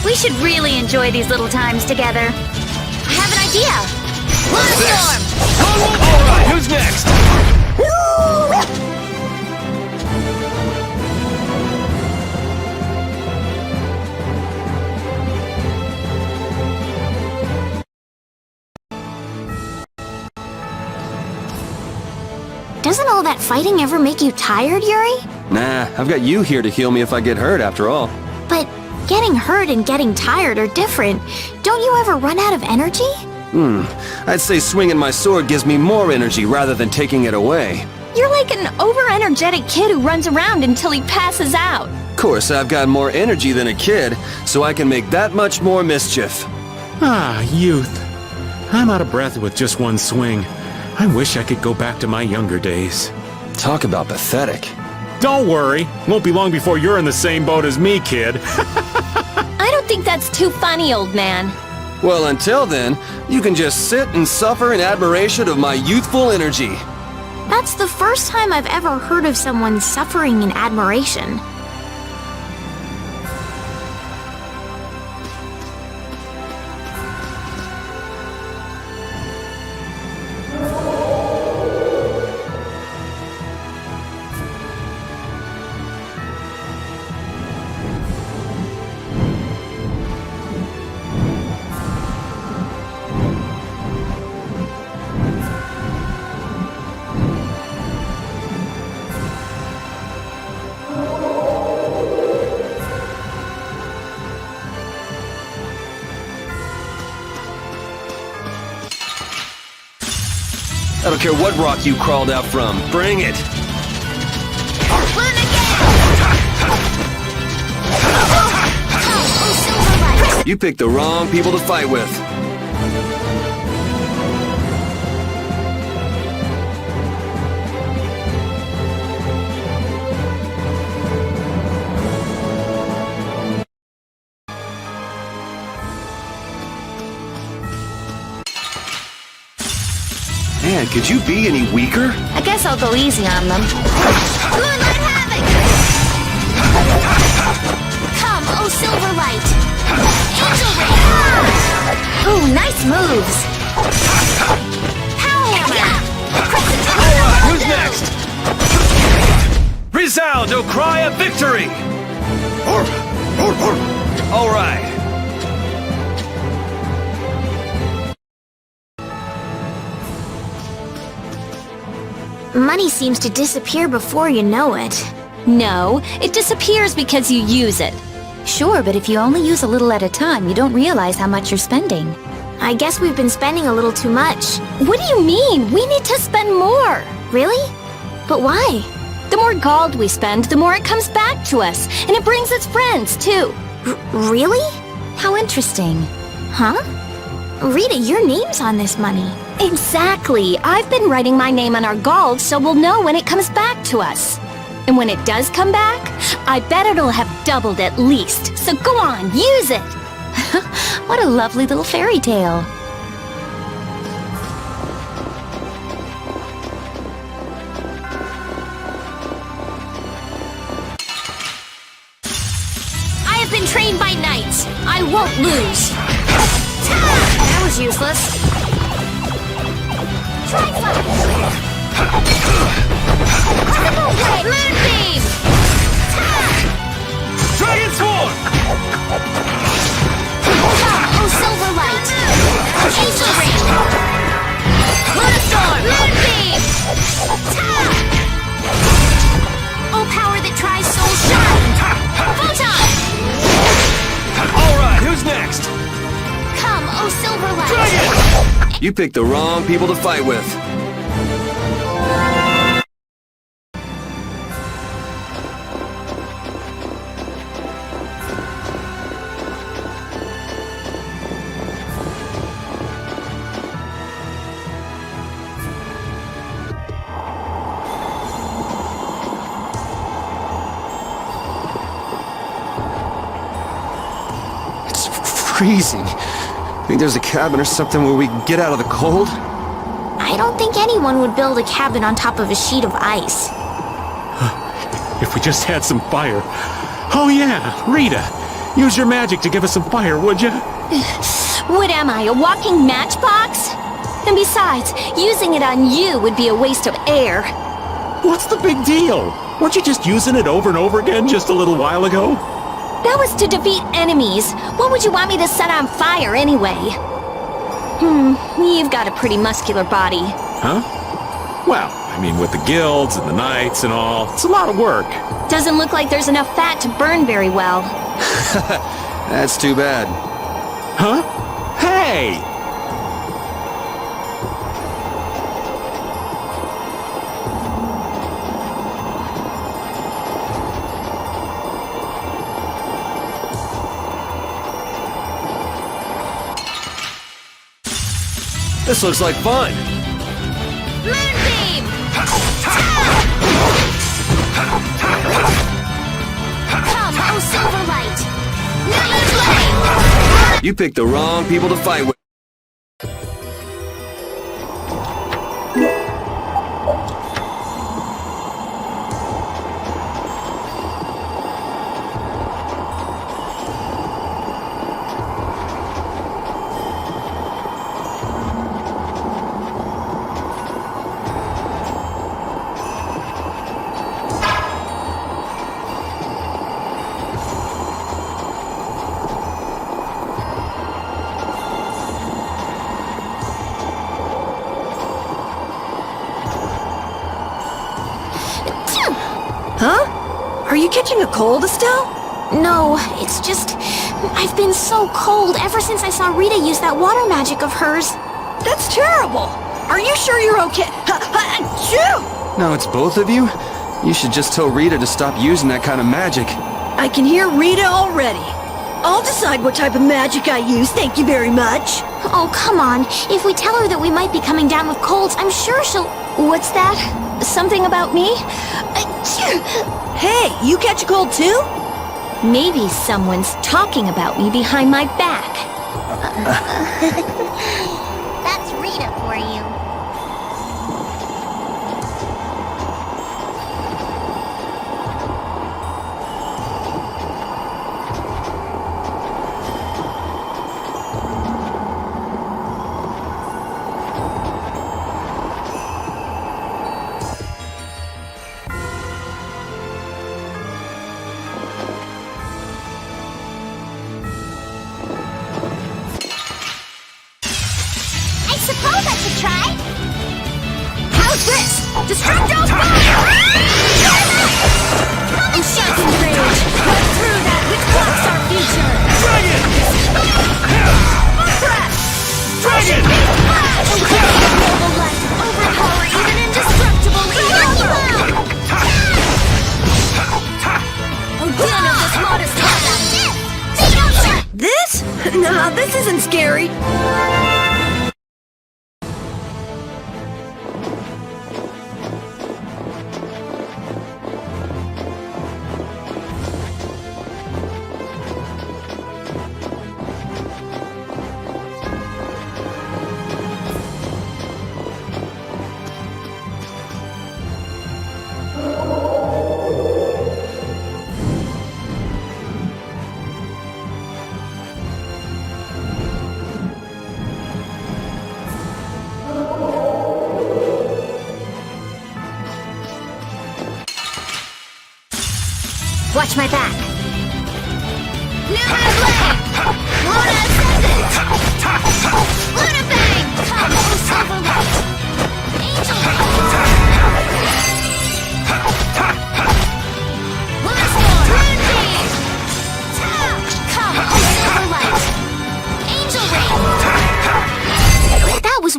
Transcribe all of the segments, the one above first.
We should really enjoy these little times together. I have an idea. Storm! All right, who's next? Doesn't all that fighting ever make you tired, Yuri? Nah, I've got you here to heal me if I get hurt after all. But getting hurt and getting tired are different. Don't you ever run out of energy? I'd say swinging my sword gives me more energy rather than taking it away. You're like an over-energetic kid who runs around until he passes out. Of course, I've got more energy than a kid, so I can make that much more mischief. Ah, youth. I'm out of breath with just one swing. I wish I could go back to my younger days. Talk about pathetic. Don't worry. Won't be long before you're in the same boat as me, kid. I don't think that's too funny, old man. Well, until then, you can just sit and suffer in admiration of my youthful energy. That's the first time I've ever heard of someone suffering in admiration. I don't care what rock you crawled out from. Bring it! You picked the wrong people to fight with. Man, could you be any weaker? I guess I'll go easy on them. Moonlight Havoc! Come, oh Silverlight! Angel Ray! Ooh, nice moves. Power Hammer! Who's next? Resound, O cry of victory! All right. Money seems to disappear before you know it. No, it disappears because you use it. Sure, but if you only use a little at a time, you don't realize how much you're spending. I guess we've been spending a little too much. What do you mean? We need to spend more! Really? But why? The more gold we spend, the more it comes back to us. And it brings us friends, too. Really? How interesting. Huh? Rita, your name's on this money. Exactly. I've been writing my name on our gold so we'll know when it comes back to us. And when it does come back, I bet it'll have doubled at least. So go on, use it! What a lovely little fairy tale. I have been trained by knights. I won't lose. That was useless. Try fire! Moonbeam! Dragon Swarm! Come, oh Silverlight! Angel Ring! Moonstorm! Moonbeam! Oh power that tries soul shine! Photon! All right, who's next? Come, oh Silverlight! Dragon! You picked the wrong people to fight with. It's freezing. Think there's a cabin or something where we can get out of the cold? I don't think anyone would build a cabin on top of a sheet of ice. If we just had some fire. Oh yeah, Rita, use your magic to give us some fire, would you? What am I, a walking matchbox? And besides, using it on you would be a waste of air. What's the big deal? Weren't you just using it over and over again just a little while ago? That was to defeat enemies. What would you want me to set on fire anyway? You've got a pretty muscular body. Huh? Well, I mean, with the guilds and the knights and all, it's a lot of work. Doesn't look like there's enough fat to burn very well. That's too bad. Huh? Hey! This looks like fun. Moonbeam! Come, oh Silverlight! Night Flame! You picked the wrong people to fight with. Huh? Are you catching a cold, Estelle? No, it's just... I've been so cold ever since I saw Rita use that water magic of hers. That's terrible! Are you sure you're okay? Achoo! Now it's both of you? You should just tell Rita to stop using that kind of magic. I can hear Rita already. I'll decide what type of magic I use, thank you very much. Oh, come on. If we tell her that we might be coming down with colds, I'm sure she'll... What's that? Something about me? Hey, you catch a cold too? Maybe someone's talking about me behind my back. That's Rita for you. Suppose I should try. How's this? Destructo fire! I'm shouting rage! Run through that which blocks our future! Dragon! Breath! Dragon! Flash! Global light! Overpower even indestructible evil! Again of this modest heart! This? Nah, this isn't scary. Watch my back. Lunar Blade! Luna Ascendant! Luna Bang! Come, oh Silverlight! Angel Luna Storm! Moonbeam! Come, oh Silverlight! Angel Wing! That was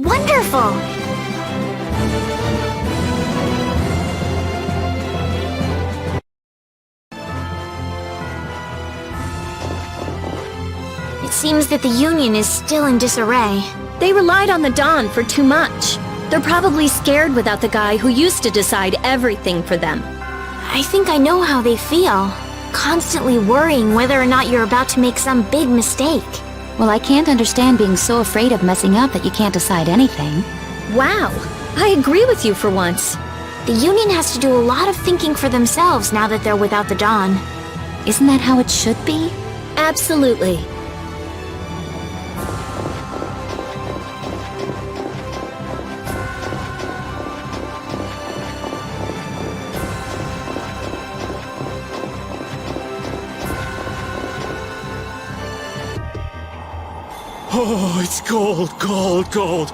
seems that the Union is still in disarray. They relied on the Dawn for too much. They're probably scared without the guy who used to decide everything for them. I think I know how they feel. Constantly worrying whether or not you're about to make some big mistake. Well, I can't understand being so afraid of messing up that you can't decide anything. Wow, I agree with you for once. The Union has to do a lot of thinking for themselves now that they're without the Dawn. Isn't that how it should be? Absolutely. Oh, it's cold, cold, cold.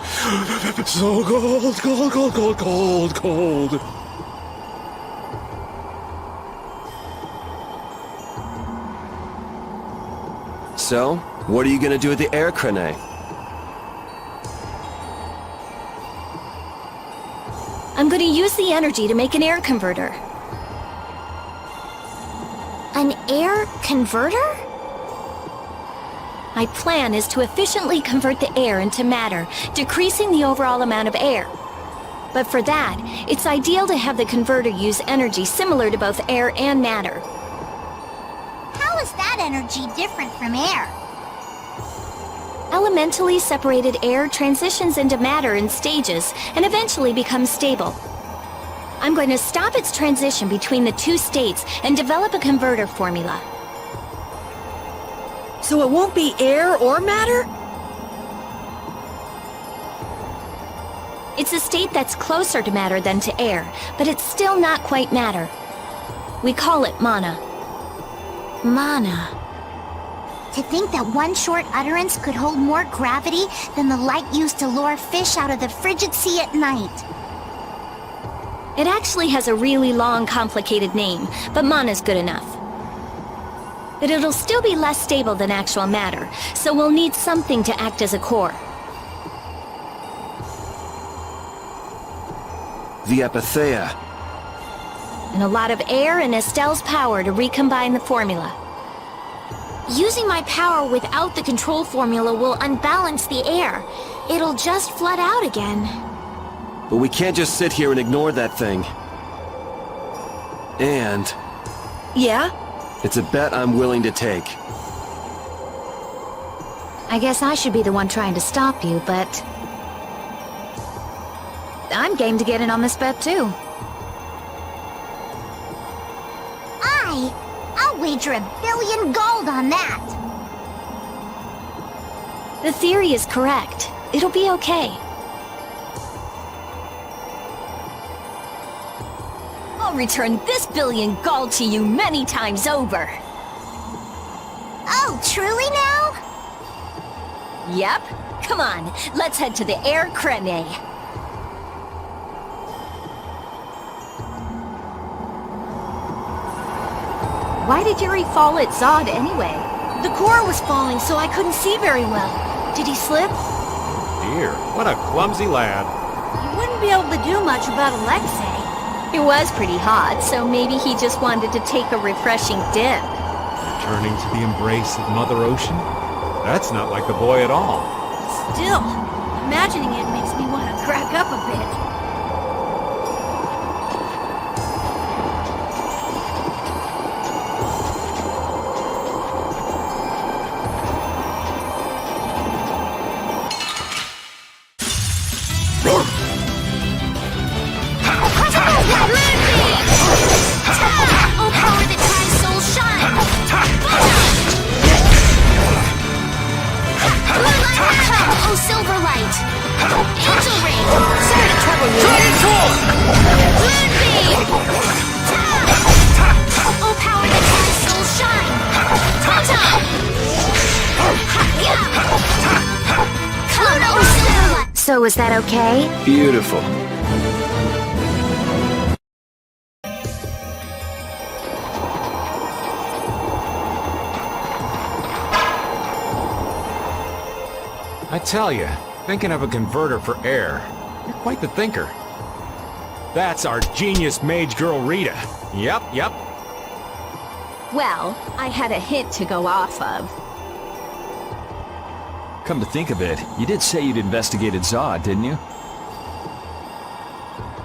So cold, cold, cold, cold, cold, cold. So, what are you gonna do with the air crane? I'm going to use the energy to make an air converter. An air converter? My plan is to efficiently convert the air into matter, decreasing the overall amount of air. But for that, it's ideal to have the converter use energy similar to both air and matter. How is that energy different from air? Elementally separated air transitions into matter in stages and eventually becomes stable. I'm going to stop its transition between the two states and develop a converter formula. So it won't be air or matter? It's a state that's closer to matter than to air, but it's still not quite matter. We call it mana. Mana. To think that one short utterance could hold more gravity than the light used to lure fish out of the frigid sea at night. It actually has a really long, complicated name, but mana's good enough. But it'll still be less stable than actual matter, so we'll need something to act as a core. The Epithea. And a lot of air and Estelle's power to recombine the formula. Using my power without the control formula will unbalance the air. It'll just flood out again. But we can't just sit here and ignore that thing. And Yeah? it's a bet I'm willing to take. I guess I should be the one trying to stop you, but... I'm game to get in on this bet, too. I'll wager 1 billion gold on that. The theory is correct. It'll be okay. I'll return this 1 billion gold to you many times over. Oh, truly now? Yep. Come on, let's head to the air crane. Why did Yuri fall at Zod anyway? The core was falling, so I couldn't see very well. Did he slip? Dear, what a clumsy lad. You wouldn't be able to do much about Alexei. It was pretty hot, so maybe he just wanted to take a refreshing dip. Returning to the embrace of Mother Ocean? That's not like the boy at all. Still, imagining it makes me want to crack up a bit. Oh, power that tries soul shine! Blue light come! Oh, silver light! Angel ring! Sorry to trouble you! Moon beam! Oh, power that tries soul shine! Photon! Come, oh, silver light! So is that okay? Beautiful. I tell you, thinking of a converter for air. You're quite the thinker. That's our genius mage girl Rita. Yep. Well, I had a hint to go off of. Come to think of it, you did say you'd investigated Zod, didn't you?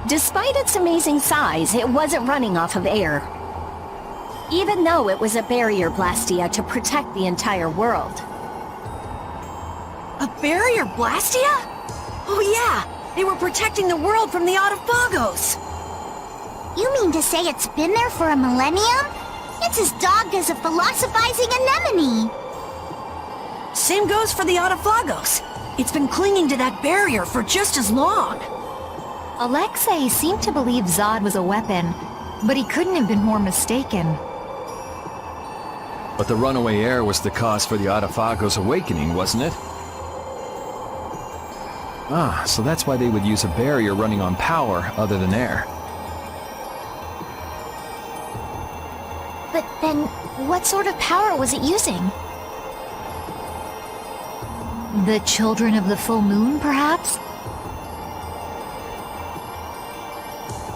Despite its amazing size, it wasn't running off of air. Even though it was a barrier blastia to protect the entire world. A barrier blastia? Oh yeah, they were protecting the world from the Autophagos. You mean to say it's been there for a millennium? It's as dogged as a philosophizing anemone. Same goes for the Autophagos. It's been clinging to that barrier for just as long. Alexei seemed to believe Zod was a weapon, but he couldn't have been more mistaken. But the runaway air was the cause for the Autophagos' awakening, wasn't it? Ah, so that's why they would use a barrier running on power other than air. But then, what sort of power was it using? The children of the full moon, perhaps?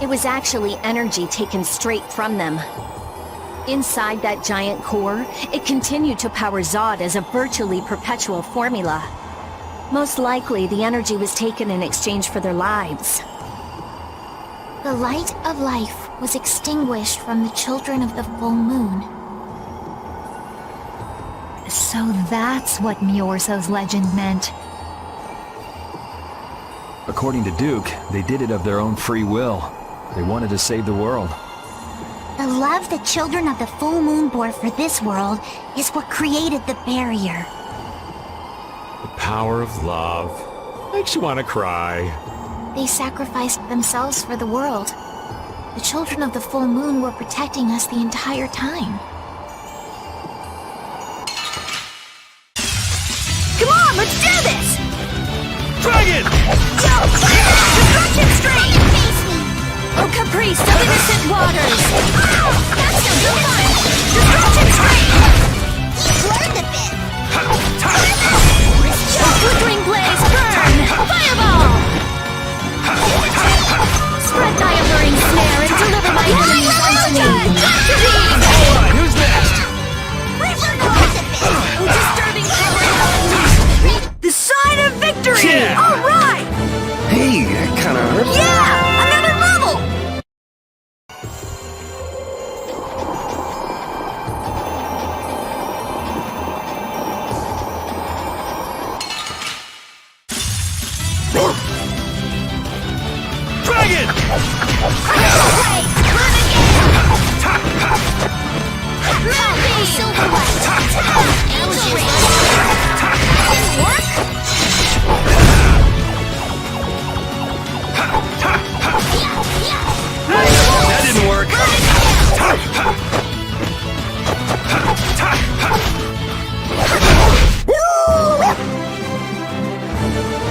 It was actually energy taken straight from them. Inside that giant core, it continued to power Zod as a virtually perpetual formula. Most likely, the energy was taken in exchange for their lives. The light of life was extinguished from the children of the full moon. So that's what Miorso's legend meant. According to Duke, they did it of their own free will. They wanted to save the world. The love the children of the full moon bore for this world is what created the barrier. The power of love. Makes you want to cry. They sacrificed themselves for the world. The children of the full moon were protecting us the entire time. Come on, let's do this! Dragon! Destruction stream! Face me! Oh, caprice of innocent waters! That's no good fun! Destruction stream! You've learned a bit! Flickering blaze, burn! Fireball! Spread thy alluring snare and deliver my enemies unto me! Alright, who's next? Reaper knows a bit! Disturbing power! The sign of victory! Yeah. All right! Hey, that kinda hurt. Yeah! Another level! Dragon! Silver light! Angel ring! Didn't work? That didn't work.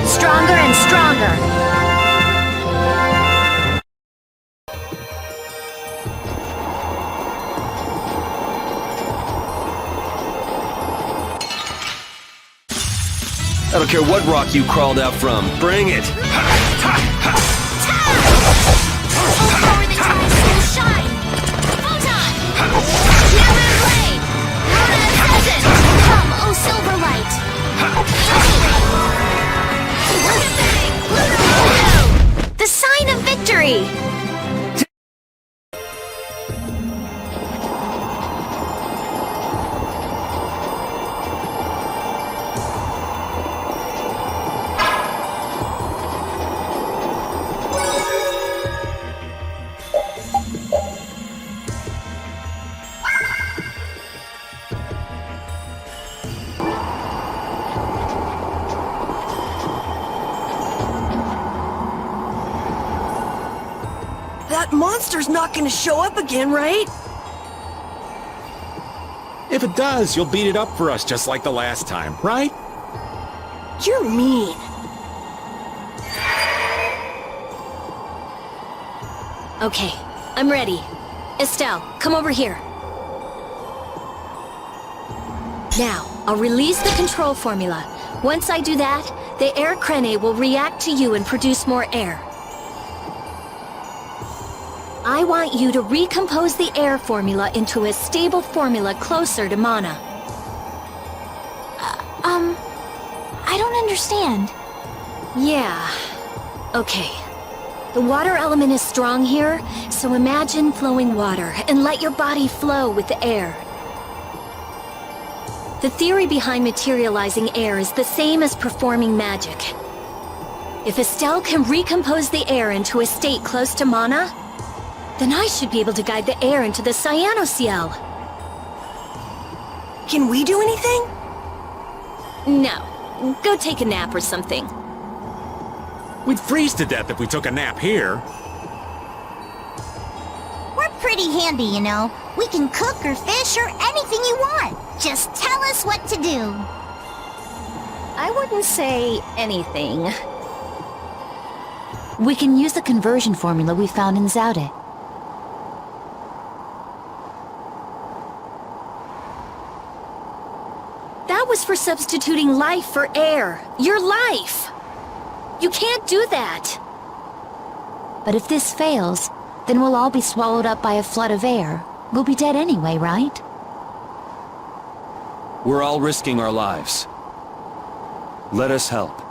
Stronger and stronger! I don't care what rock you crawled out from. Bring it. Power the tides will shine! Photon! Human blade! Luna Ascension! Come, O silver light! The sign of victory! That monster's not gonna show up again, right? If it does, you'll beat it up for us just like the last time, right? You're mean. Okay, I'm ready. Estelle, come over here. Now, I'll release the control formula. Once I do that, the air crene will react to you and produce more air. I want you to recompose the air formula into a stable formula closer to mana. I don't understand. Yeah. Okay. The water element is strong here, so imagine flowing water and let your body flow with the air. The theory behind materializing air is the same as performing magic. If Estelle can recompose the air into a state close to mana, then I should be able to guide the air into the Cyanoceal. Can we do anything? No. Go take a nap or something. We'd freeze to death if we took a nap here. We're pretty handy, you know. We can cook or fish or anything you want. Just tell us what to do. I wouldn't say anything. We can use the conversion formula we found in Zaude. That was for substituting life for air. Your life! You can't do that! But if this fails, then we'll all be swallowed up by a flood of air. We'll be dead anyway, right? We're all risking our lives. Let us help.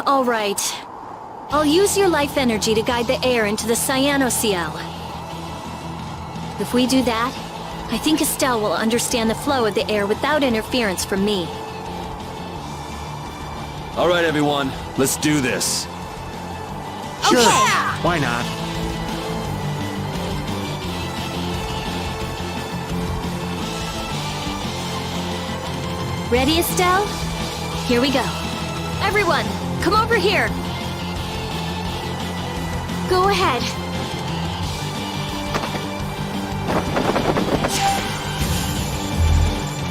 All right. I'll use your life energy to guide the air into the Cyanoceal. If we do that, I think Estelle will understand the flow of the air without interference from me. All right, everyone. Let's do this. Sure. Why not? Ready, Estelle? Here we go. Everyone, come over here. Go ahead.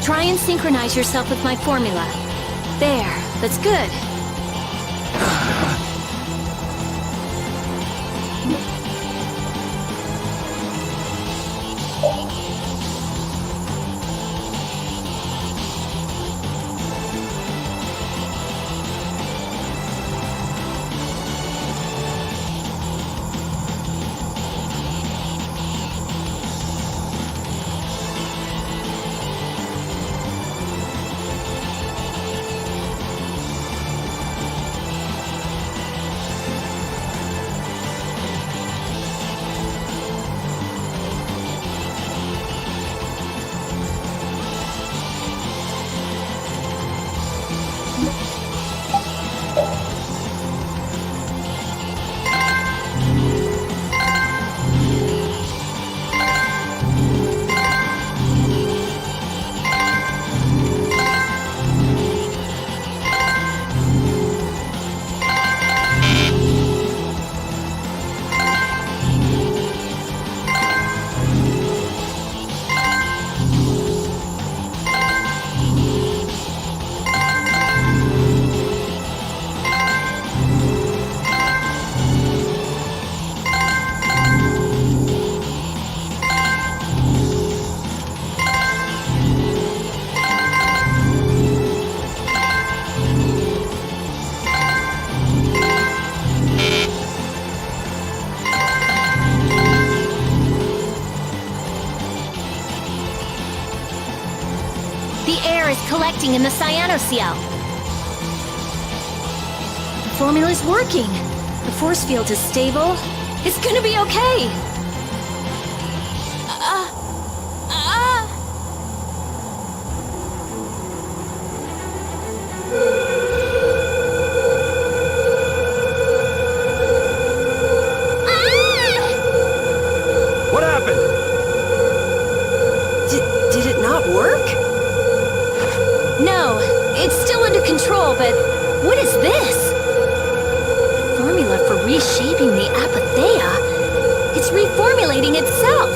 Try and synchronize yourself with my formula. There, that's good. Collecting in the Cyanoceal. The formula's working. The force field is stable. It's gonna be okay. What happened? Did it not work? No, it's still under control, but what is this? Formula for reshaping the apatheia. It's reformulating itself.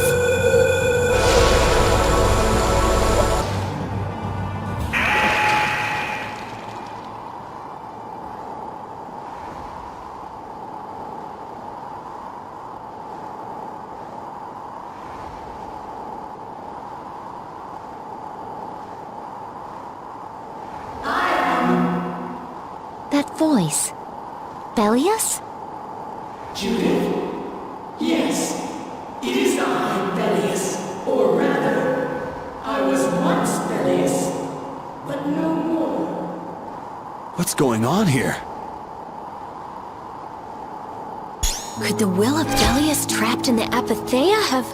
That voice. Bellius? Judith? Yes, it is I, Bellius. Or rather, I was once Bellius, but no more. What's going on here? Could the will of Bellius trapped in the apatheia have...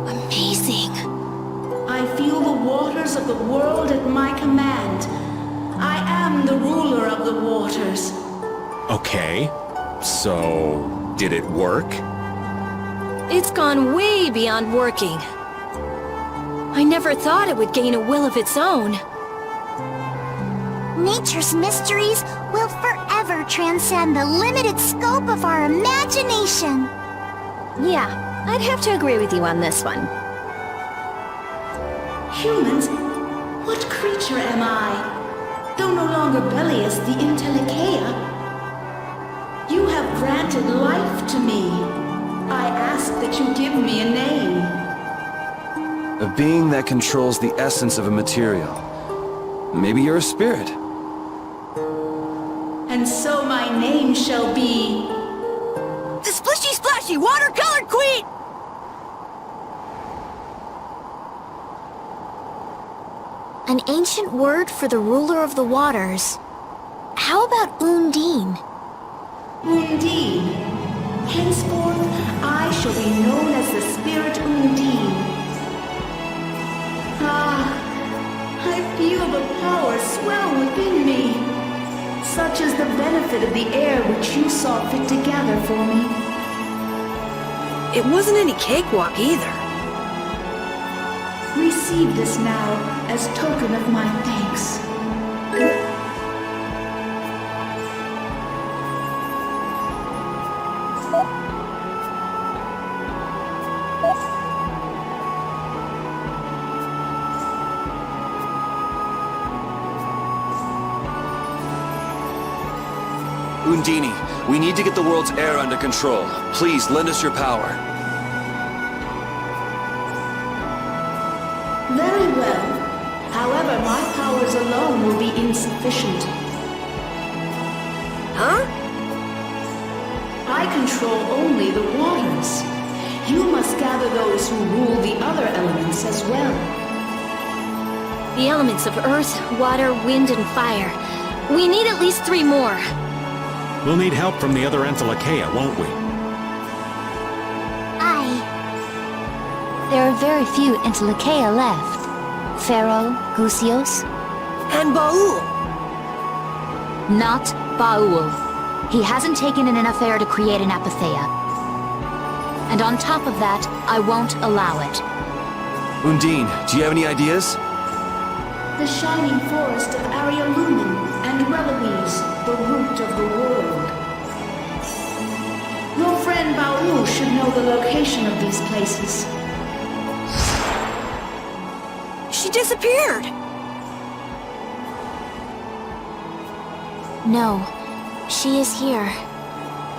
Amazing. I feel the waters of the world at my command. I am the ruler of the waters. Okay, so did it work? It's gone way beyond working. I never thought it would gain a will of its own. Nature's mysteries will forever transcend the limited scope of our imagination. Yeah, I'd have to agree with you on this one. Humans? What creature am I? Though no longer Bellius the Intellicheia, you have granted life to me. I ask that you give me a name. A being that controls the essence of a material. Maybe you're a spirit. And so my name shall be... The Splishy Splashy Watercolor Queen! An ancient word for the ruler of the waters. How about Undine? Undine. Henceforth, I shall be known as the Spirit Undine. Ah, I feel the power swell within me. Such is the benefit of the air which you saw fit to gather for me. It wasn't any cakewalk either. Receive this now as token of my thanks. Undine, we need to get the world's air under control. Please, lend us your power. Very well. However, my powers alone will be insufficient. Huh? I control only the waters. You must gather those who rule the other elements as well. The elements of earth, water, wind, and fire. We need at least 3 more. We'll need help from the other Entelecheia, won't we? Aye. There are very few Entelecheia left. Pharaoh, Gusios. And Baul. Not Baul. He hasn't taken in enough air to create an apatheia. And on top of that, I won't allow it. Undine, do you have any ideas? The shining forest of Arialumen and Reloise, the root of the world. Your friend Baul should know the location of these places. She disappeared. No, she is here.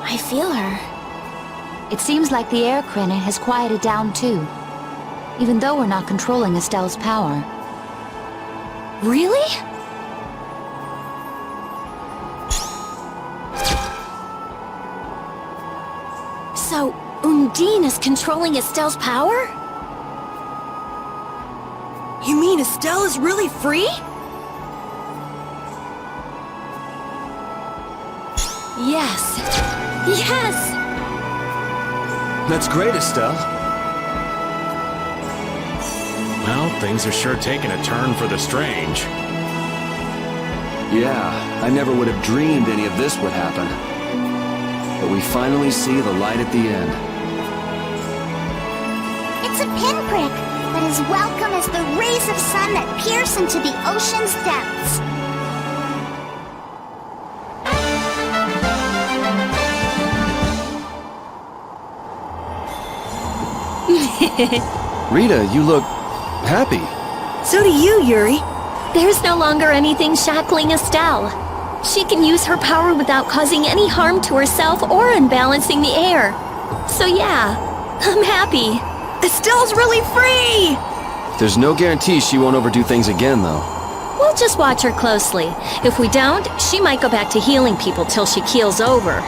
I feel her. It seems like the air crenate has quieted down too. Even though we're not controlling Estelle's power. Really? So, Undine is controlling Estelle's power? You mean Estelle is really free? Yes. Yes! That's great, Estelle. Well, things are sure taking a turn for the strange. Yeah, I never would have dreamed any of this would happen. But we finally see the light at the end. It's a pinprick, but as welcome as the rays of sun that pierce into the ocean's depths. Rita, you look happy. So do you, Yuri. There's no longer anything shackling Estelle. She can use her power without causing any harm to herself or unbalancing the air. So yeah, I'm happy. Estelle's really free! There's no guarantee she won't overdo things again, though. We'll just watch her closely. If we don't, she might go back to healing people till she keels over.